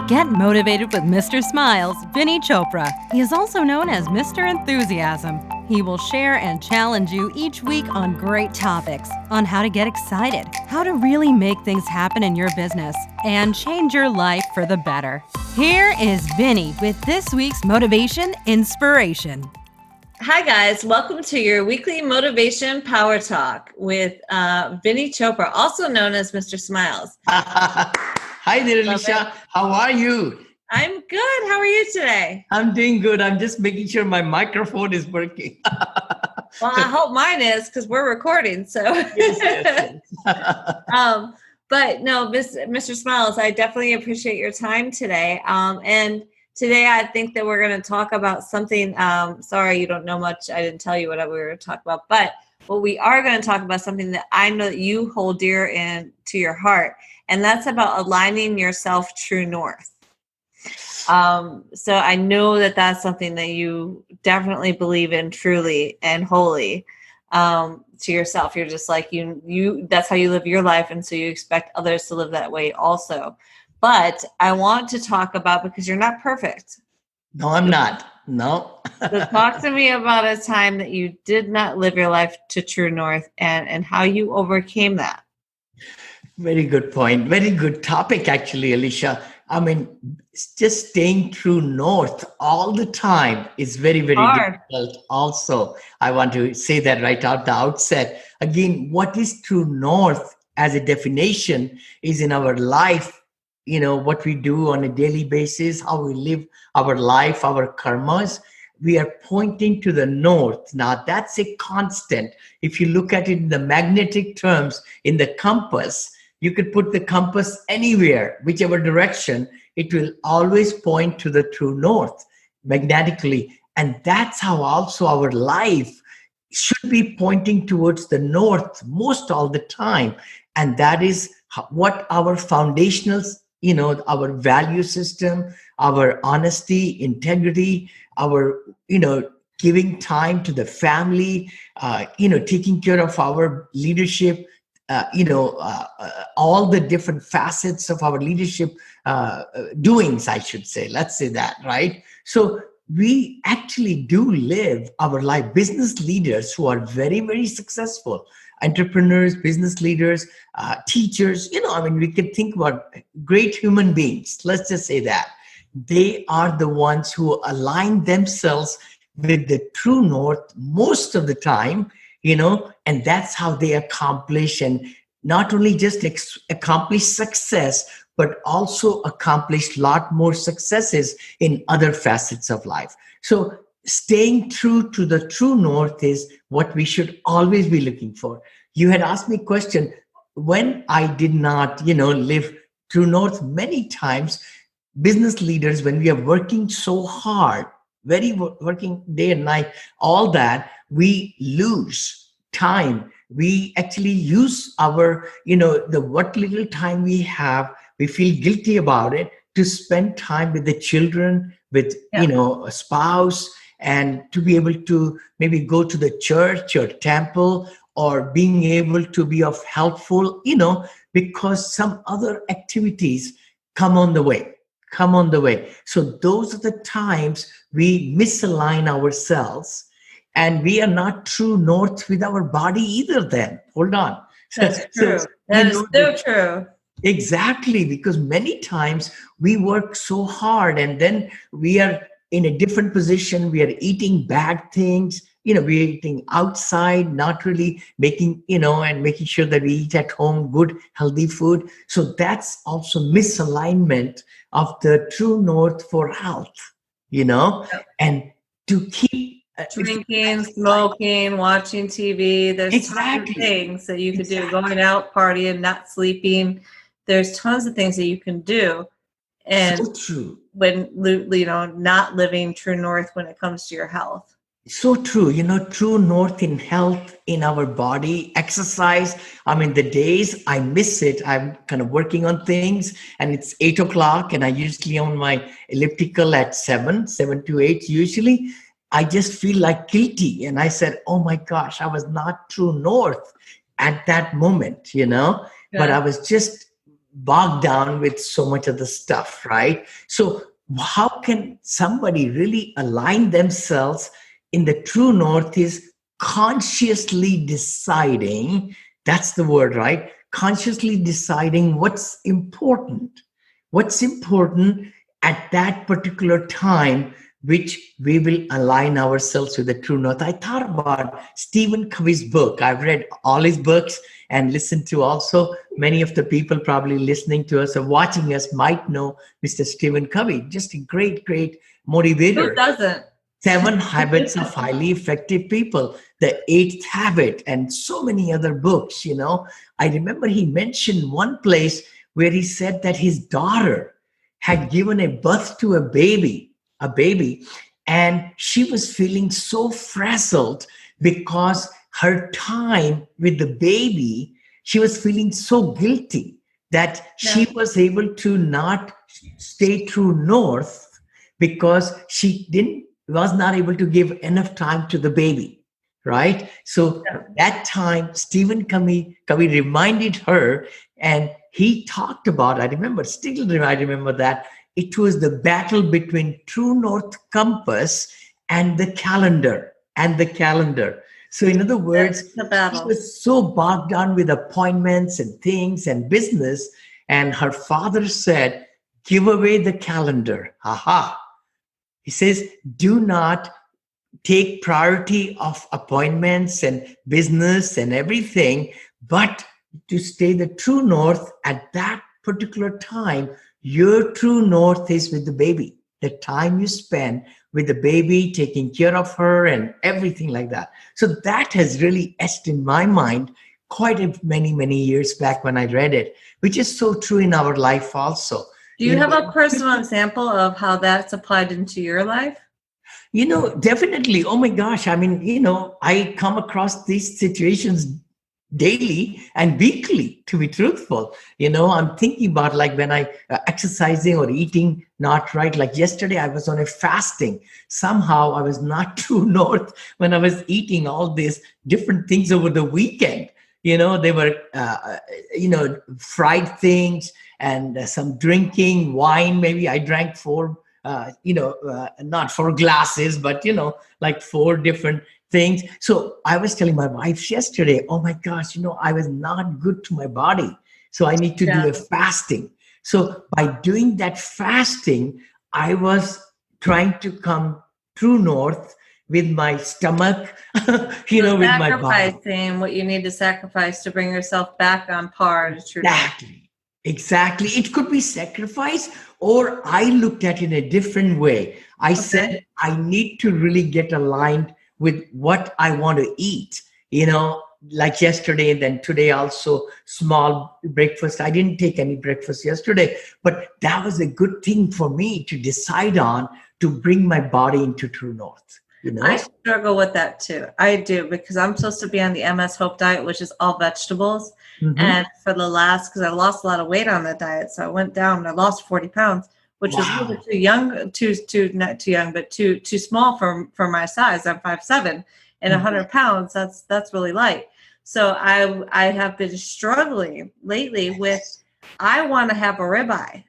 Get motivated with Mr. Smiles, Vinney Chopra. He is also known as Mr. Enthusiasm. He will share and challenge you each week on great topics on how to get excited, how to really make things happen in your business, and change your life for the better. Here is Vinney with this week's Motivation Inspiration. Hi, guys. Welcome to your weekly Motivation Power Talk with Vinney Chopra, also known as Mr. Smiles. Hi there, Alicia. How are you? I'm good. How are you today? I'm doing good. I'm just making sure my microphone is working. Well, I hope mine is because we're recording. So, Yes. But no, Mr. Smiles, I definitely appreciate your time today. And today I think that we're going to talk about something. Sorry, you don't know much. I didn't tell you what we were going to talk about. But what we are going to talk about something that I know that you hold dear and to your heart. And that's about aligning yourself true north. So I know that that's something that you definitely believe in truly and wholly to yourself. You're just like, you that's how you live your life. And so you expect others to live that way also. But I want to talk about, because you're not perfect. No, I'm not. No. So talk to me about a time that you did not live your life to true north and how you overcame that. Very good point. Very good topic, actually, Alicia. I mean, just staying true north all the time is very, very Hard. difficult. Also, I want to say that right out the outset. Again, what is true north as a definition is in our life, what we do on a daily basis, how we live our life, our karmas. We are pointing to the north. Now, that's a constant. If you look at it in the magnetic terms, in the compass, you could put the compass anywhere, whichever direction, it will always point to the true north magnetically. And that's how also our life should be pointing towards the north most all the time. And that is what our foundational, our value system, our honesty, integrity, our, giving time to the family, taking care of our leadership, all the different facets of our leadership doings, I should say. Let's say that, right? So we actually do live our life. Business leaders who are very, very successful, entrepreneurs, business leaders, teachers, we can think about great human beings. Let's just say that. They are the ones who align themselves with the true north most of the time, and that's how they accomplish, and not only just accomplish success, but also accomplish a lot more successes in other facets of life. So staying true to the true north is what we should always be looking for. You had asked me a question when I did not, live true north. Many times, business leaders, when we are working so hard, working day and night, all that, we lose time. We actually use our, the what little time we have, we feel guilty about it, to spend time with the children, with, a spouse, and to be able to maybe go to the church or temple, or being able to be of helpful, because some other activities come on the way. So those are the times we misalign ourselves, and we are not true north with our body either then. Hold on. That's true. That is so true. Exactly, because many times we work so hard and then we are in a different position. We are eating bad things. We're eating outside, not really making, and making sure that we eat at home good, healthy food. So that's also misalignment of the true north for health, and to keep drinking, smoking, watching TV. There's tons of things that you could do. Going out, partying, not sleeping. There's tons of things that you can do. And so true. When, not living true north when it comes to your health. So true. True north in health, in our body, exercise. The days I miss it, I'm kind of working on things, and it's 8:00, and I usually on my elliptical at 7 to 8 usually. I just feel like guilty. And I said, oh my gosh, I was not true north at that moment, But I was just bogged down with so much of the stuff, right? So how can somebody really align themselves in the true north is consciously deciding, that's the word, right? Consciously deciding what's important at that particular time, which we will align ourselves with the true north. I thought about Stephen Covey's book. I've read all his books and listened to also many of the people probably listening to us or watching us might know Mr. Stephen Covey, just a great, great motivator. Who doesn't? 7 Habits of Highly Effective People, The Eighth Habit, and so many other books. I remember he mentioned one place where he said that his daughter had given a birth to a baby, and she was feeling so frazzled because her time with the baby, she was feeling so guilty that she was able to not stay true north because she was not able to give enough time to the baby, right? So that time, Stephen Covey reminded her, and he talked about, I remember that, it was the battle between true north compass and the calendar. So in other words, the battle. she was so bogged down with appointments and things and business, and her father said, give away the calendar. Aha. He says, do not take priority of appointments and business and everything, but to stay the true north at that particular time. Your true north is with the baby, the time you spend with the baby, taking care of her and everything like that. So that has really etched in my mind many, many years back when I read it, which is so true in our life also. Do you have a personal example of how that's applied into your life? Definitely. Oh my gosh. I mean, I come across these situations daily and weekly, to be truthful. I'm thinking about like when I exercising or eating not right. Like yesterday, I was on a fasting. Somehow I was not true north when I was eating all these different things over the weekend. They were, fried things and some drinking wine. Maybe I drank 4, not 4 glasses, but, like 4 different things. So I was telling my wife yesterday, oh my gosh, I was not good to my body. So I need to do a fasting. So by doing that fasting, I was trying to come true north with my stomach, with my body. Sacrificing what you need to sacrifice to bring yourself back on par to true north. Exactly. It could be sacrifice, or I looked at it in a different way. I said, I need to really get aligned with what I want to eat, like yesterday and then today also small breakfast. I didn't take any breakfast yesterday, but that was a good thing for me to decide on to bring my body into true north. I struggle with that too. I do, because I'm supposed to be on the MS Hope diet, which is all vegetables. Mm-hmm. And for because I lost a lot of weight on that diet. So I went down and I lost 40 pounds, which was a little bit too young, not too young, but too small for my size. I'm 5'7", and 100 pounds, that's really light. So I have been struggling lately with, I want to have a ribeye.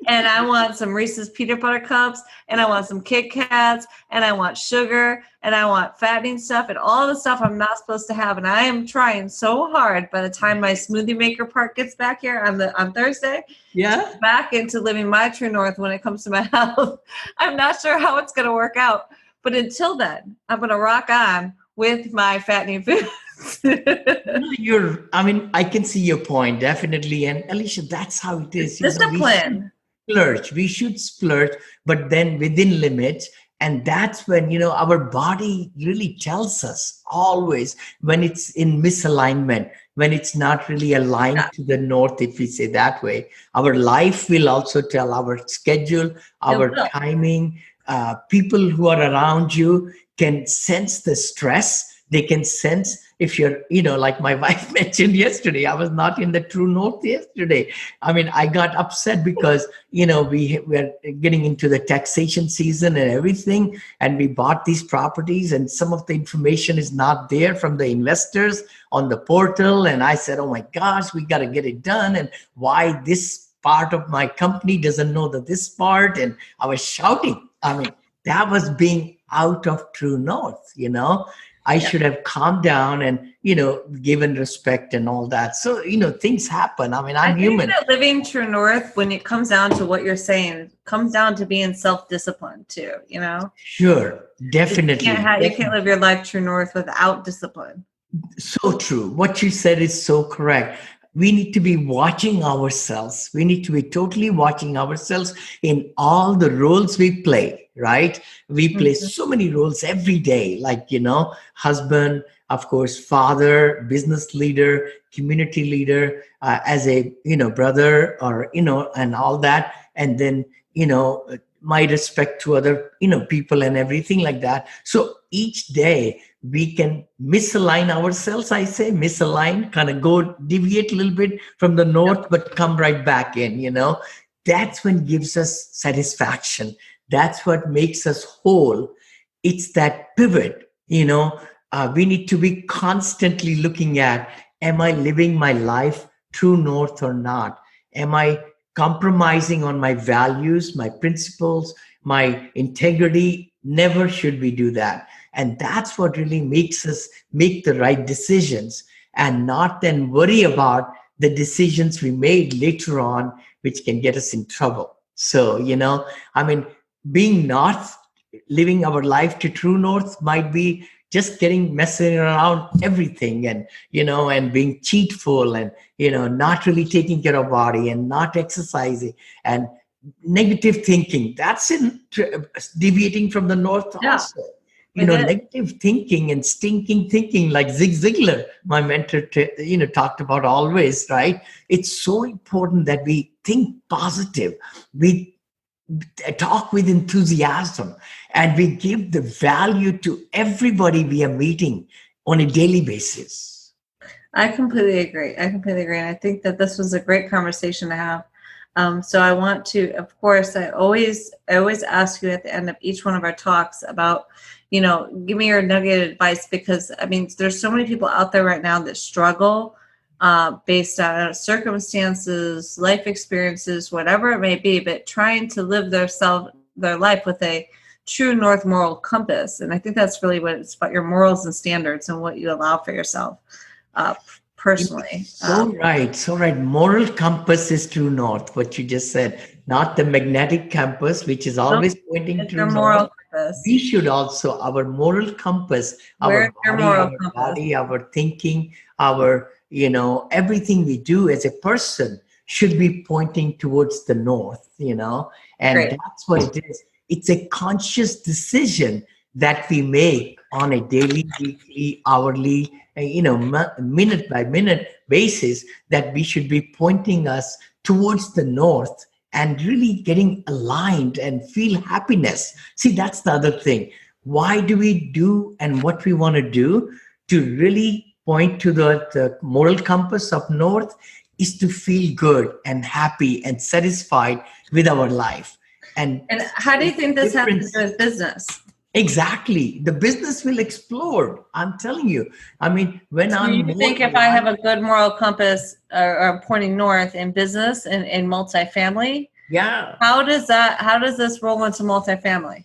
And I want some Reese's peanut butter cups, and I want some Kit Kats, and I want sugar, and I want fattening stuff, and all the stuff I'm not supposed to have. And I am trying so hard. By the time my smoothie maker part gets back here on Thursday, to back into living my true north when it comes to my health. I'm not sure how it's going to work out, but until then, I'm going to rock on with my fattening food. I can see your point, definitely. And Alicia, that's how it is. Discipline. We should splurge, but then within limits. And that's when, our body really tells us always when it's in misalignment, when it's not really aligned to the north, if we say that way. Our life will also tell, our schedule, our timing. People who are around you can sense the stress They can sense if you're, like my wife mentioned yesterday, I was not in the true north yesterday. I mean, I got upset because, we're getting into the taxation season and everything, and we bought these properties, and some of the information is not there from the investors on the portal. And I said, oh my gosh, we got to get it done. And why this part of my company doesn't know that this part? And I was shouting. I mean, that was being out of true north. I should have calmed down and, given respect and all that. So, things happen. I mean, I'm human. That living true north, when it comes down to what you're saying, comes down to being self-disciplined too, Sure, definitely. You can't live your life true north without discipline. So true. What you said is so correct. We need to be watching ourselves. We need to be totally watching ourselves in all the roles we play, right? We play so many roles every day, like, husband, of course, father, business leader, community leader, as a, brother, or, and all that. And then, my respect to other, people and everything like that. So each day we can misalign ourselves. I say misalign, kind of go deviate a little bit from the north, but come right back in, that's when gives us satisfaction. That's what makes us whole. It's that pivot, we need to be constantly looking at, am I living my life true north or not? Am I compromising on my values, my principles, my integrity? Never should we do that. And that's what really makes us make the right decisions and not then worry about the decisions we made later on, which can get us in trouble. So, being north, living our life to true north might be just messing around everything and, and being cheatful and, not really taking care of body and not exercising and negative thinking. That's in deviating from the north also. Negative thinking and stinking thinking, like Zig Ziglar, my mentor, talked about always, right? It's so important that we think positive. We talk with enthusiasm, and we give the value to everybody we are meeting on a daily basis. I completely agree. And I think that this was a great conversation to have. So I want to, of course, I always ask you at the end of each one of our talks about, give me your nugget of advice, because there's so many people out there right now that struggle based on circumstances, life experiences, whatever it may be, but trying to live their life with a true north moral compass. And I think that's really what it's about, your morals and standards and what you allow for yourself personally. So right. Moral compass is true north, what you just said, not the magnetic compass, which is always pointing to north. Moral compass. We should also, our moral compass, our body, our thinking, our, everything we do as a person should be pointing towards the north, and Great. That's what it is. It's a conscious decision that we make on a daily, weekly, hourly, minute by minute basis, that we should be pointing us towards the north and really getting aligned and feel happiness. See, that's the other thing. Why do we do and what we want to do to really point to the moral compass of north is to feel good and happy and satisfied with our life. And how do you think this happens with business? Exactly. The business will explode. I'm telling you. When you think if I have a good moral compass or pointing north in business and in multifamily, yeah. How does this roll into multifamily?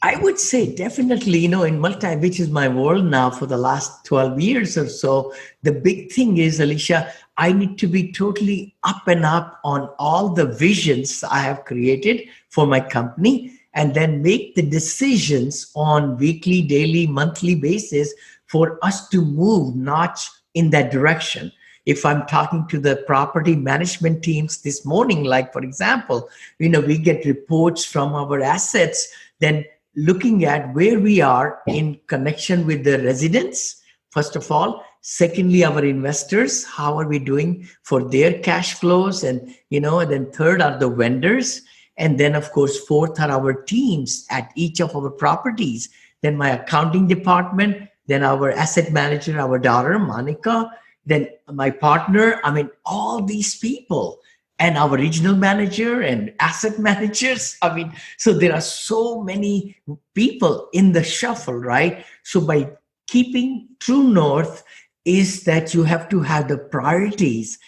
I would say definitely, in multi, which is my world now for the last 12 years or so, the big thing is, Alicia, I need to be totally up and up on all the visions I have created for my company, and then make the decisions on weekly, daily, monthly basis for us to move notch in that direction. If I'm talking to the property management teams this morning, like for example, we get reports from our assets, then looking at where we are in connection with the residents, first of all. Secondly, our investors, how are we doing for their cash flows? And, then third are the vendors. And then, of course, fourth are our teams at each of our properties. Then my accounting department, then our asset manager, our daughter, Monica, then my partner. I mean, all these people and our regional manager and asset managers. I mean, so there are so many people in the shuffle, right? So by keeping true north is that you have to have the priorities.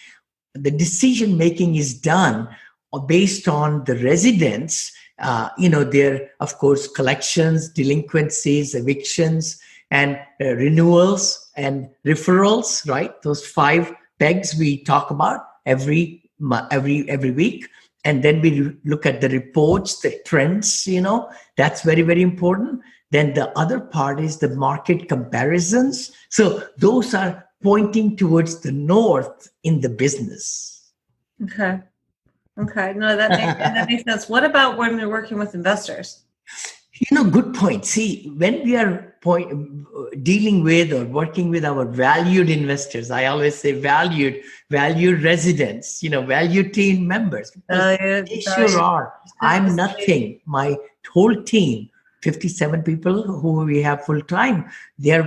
The decision making is done based on the residents, their, of course, collections, delinquencies, evictions, and renewals and referrals, right? Those 5 pegs we talk about every week. And then we look at the reports, the trends, that's very, very important. Then the other part is the market comparisons. So those are pointing towards the north in the business. Okay. No, that makes sense. What about when we're working with investors? Good point. See, when we are dealing with or working with our valued investors, I always say valued residents, valued team members. They sure are. I'm nothing. My whole team, 57 people who we have full time, they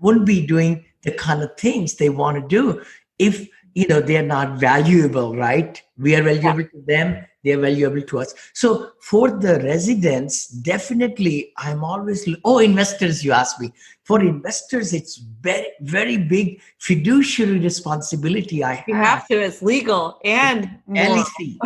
wouldn't be doing the kind of things they want to do if they're not valuable, right? We are valuable to them, they're valuable to us. So for the residents, definitely I'm always investors, you asked me. For investors, it's very, very big fiduciary responsibility I have. You have to, it's legal and LEC.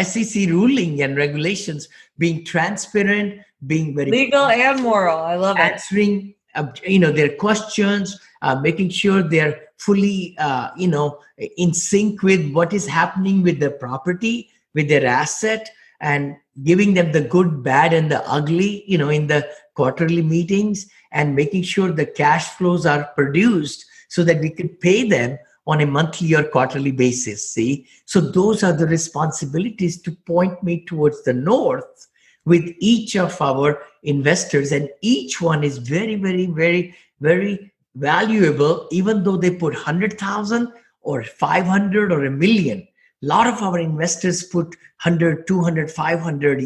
SEC ruling and regulations, being transparent, being very legal and moral. I love answering their questions, making sure they're fully in sync with what is happening with the property, with their asset, and giving them the good, bad, and the ugly in the quarterly meetings, and making sure the cash flows are produced so that we can pay them on a monthly or quarterly basis. See, so those are the responsibilities to point me towards the north with each of our investors, and each one is very, very, very, very valuable, even though they put 100,000 or 500 or $1 million. A lot of our investors put 100, 200, 500,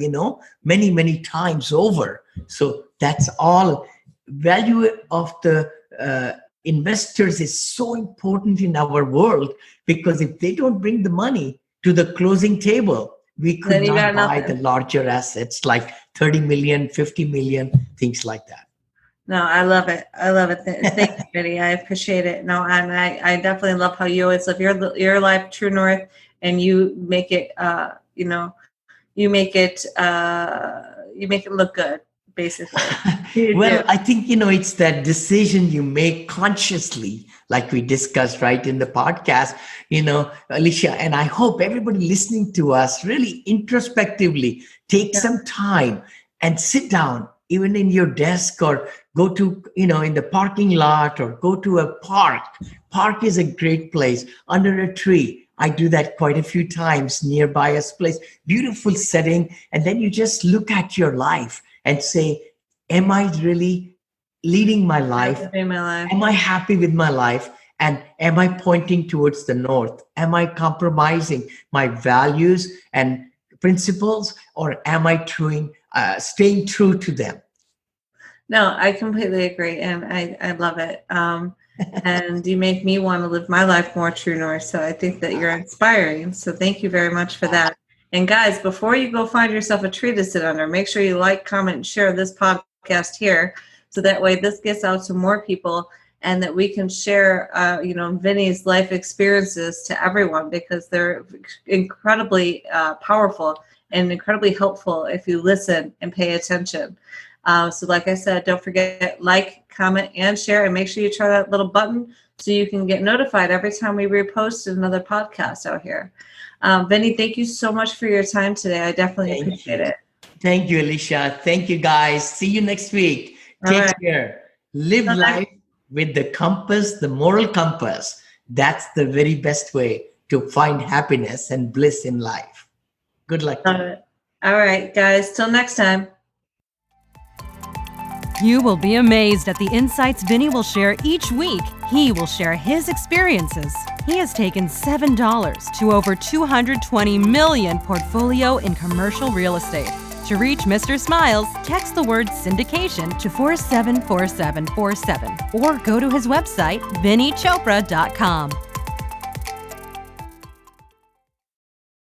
many, many times over. So that's all. Value of the investors is so important in our world, because if they don't bring the money to the closing table, we could not buy the larger assets like 30 million, 50 million, things like that. No, I love it. Thank you, Vinney. I appreciate it. No, and I definitely love how you always live your life true north, and you make it, you make it look good, basically. Well, I think, it's that decision you make consciously, like we discussed right in the podcast, Alicia, and I hope everybody listening to us really introspectively take some time and sit down, even in your desk, or go to, in the parking lot, or go to a park. Park is a great place, under a tree. I do that quite a few times nearby a place, beautiful setting. And then you just look at your life and say, am I really leading my life? Am I happy with my life? And am I pointing towards the north? Am I compromising my values and principles, or am I staying true to them? No, I completely agree. And I love it. And you make me want to live my life more true north. So I think that you're inspiring. So thank you very much for that. And guys, before you go find yourself a tree to sit under, make sure you like, comment, and share this podcast here. So that way this gets out to more people, and that we can share, Vinney's life experiences to everyone, because they're incredibly powerful and incredibly helpful if you listen and pay attention. So like I said, don't forget, like, comment, and share, and make sure you try that little button so you can get notified every time we repost another podcast out here. Vinney, thank you so much for your time today. I definitely appreciate it. Thank you, Alicia. Thank you, guys. See you next week. Take care. Live life with the compass, the moral compass. That's the very best way to find happiness and bliss in life. Good luck. All right, guys. Till next time. You will be amazed at the insights Vinney will share each week. He will share his experiences. He has taken $7 to over $220 million portfolio in commercial real estate. To reach Mr. Smiles, text the word syndication to 474747 or go to his website, vinneychopra.com.